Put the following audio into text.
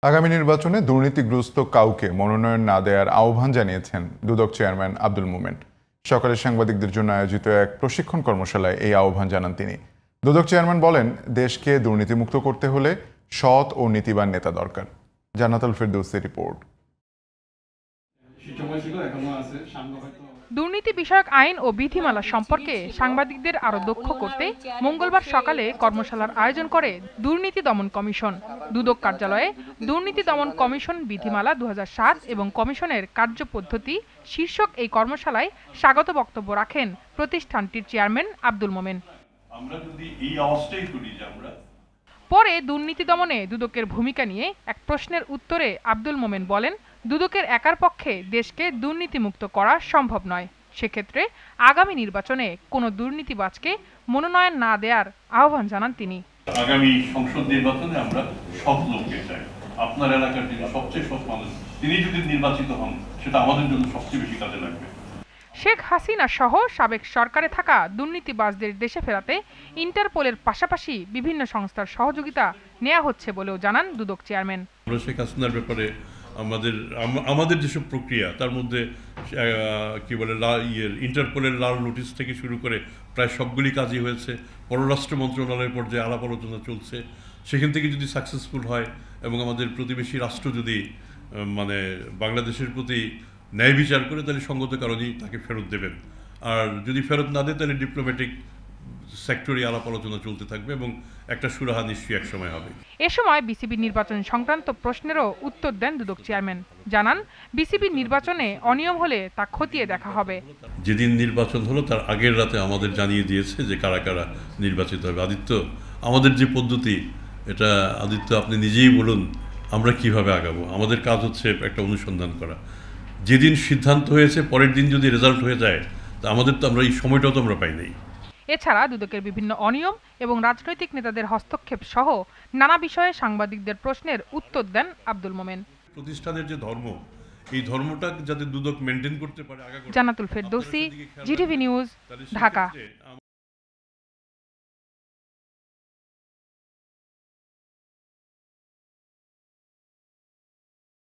আগামী নির্বাচনে দুর্নীতিগ্রস্ত কাউকে মনোনয়ন না দেওয়ার আহ্বান জানিয়েছেন দুদক চেয়ারম্যান আব্দুল মোমেন। সকালে সাংবাদিকদের জন্য আয়োজিত এক প্রশিক্ষণ কর্মশালায় এই আহ্বান জানান তিনি। দুদক চেয়ারম্যান বলেন, দেশকে দুর্নীতিমুক্ত করতে হলে সৎ ও নীতিবান নেতা দরকার। জান্নাতুল ফেরদৌসের রিপোর্ট। দুর্নীতি বিষয়ক আইন ও বিধিমালা সম্পর্কে সাংবাদিকদের আরো দক্ষ করতে মঙ্গলবার সকালে কর্মশালার আয়োজন করে দুর্নীতি দমন কমিশন। দুদক কার্যালয়ে দুর্নীতি দমন কমিশন বিধিমালা 2007 এবং কমিশনের কার্যপদ্ধতি শীর্ষক এই কর্মশালায় স্বাগত বক্তব্য রাখেন প্রতিষ্ঠানটির চেয়ারম্যান আব্দুল মোমেন। পরে দুর্নীতি দমনে দুদকের ভূমিকা নিয়ে এক প্রশ্নের উত্তরে আব্দুল মোমেন বলেন, দুদকের একার পক্ষে দেশকে দুর্নীতিমুক্ত করা সম্ভব নয়। সেক্ষেত্রে আগামী নির্বাচনে কোনো দুর্নীতিবাজকে মনোনয়ন না দেওয়ার আহ্বান জানান তিনি। আগামী সংসদ নির্বাচনে আমরা সৎ লোককে চাই। আপনার এলাকার যিনি সবচেয়ে সৎ মানুষ, তিনি যদি নির্বাচিত হন, সেটা আমাদের জন্য সবচেয়ে বেশি কাজে লাগবে। শেখ হাসিনা সহ সাবেক সরকারে থাকা দুর্নীতিবাজদের দেশে ফেরাতে ইন্টারপোলের পাশাপাশি বিভিন্ন সংস্থার সহযোগিতা নেওয়া হচ্ছে বলেও জানান দুদক চেয়ারম্যান। শেখ হাসিনার ব্যাপারে আমাদের যেসব প্রক্রিয়া, তার মধ্যে কি বলে ইন্টারপোলের লাল নোটিশ থেকে শুরু করে প্রায় সবগুলি কাজই হয়েছে। পররাষ্ট্র মন্ত্রণালয়ের পর্যায়ে আলাপ আলোচনা চলছে। সেখান থেকে যদি সাকসেসফুল হয় এবং আমাদের প্রতিবেশী রাষ্ট্র যদি বাংলাদেশের প্রতি ন্যায় বিচার করে, তাহলে সঙ্গত কারণেই তাকে ফেরত দেবেন। আর যদি ফেরত না দেয়, তাহলে ডিপ্লোম্যাটিক সেক্টরে আলাপ আলোচনা চলতে থাকবে এবং একটা সুরাহা নিশ্চয়ই এক সময় হবে। এ সময় বিসিবি নির্বাচন সংক্রান্ত প্রশ্নেরও উত্তর দেন দুদক চেয়ারম্যান। জানান, বিসিবি নির্বাচনে অনিয়ম হলে তা খতিয়ে দেখা হবে। যেদিন নির্বাচন হলো তার আগের রাতে আমাদের জানিয়ে দিয়েছে যে কারা কারা নির্বাচিত হবে। আদিত্য, আমাদের যে পদ্ধতি, এটা আদিত্য আপনি নিজেই বলুন আমরা কিভাবে আগাবো। আমাদের কাজ হচ্ছে একটা অনুসন্ধান করা। যেদিন সিদ্ধান্ত হয়েছে পরের দিন যদি রেজাল্ট হয়ে যায়, তা আমরা এই সময়টাও তো আমরা পাই নাই। এছাড়া দুদকের বিভিন্ন অনিয়ম এবং রাজনৈতিক নেতাদের হস্তক্ষেপ সহ নানা বিষয়ে সাংবাদিকদের প্রশ্নের উত্তর দেন আব্দুল মোমেন। প্রতিষ্ঠানের যে ধর্ম, এই ধর্মটা যাতে দুদক মেনটেন করতে পারে। জান্নাতুল ফেরদৌসি, জিটিভি নিউজ, ঢাকা।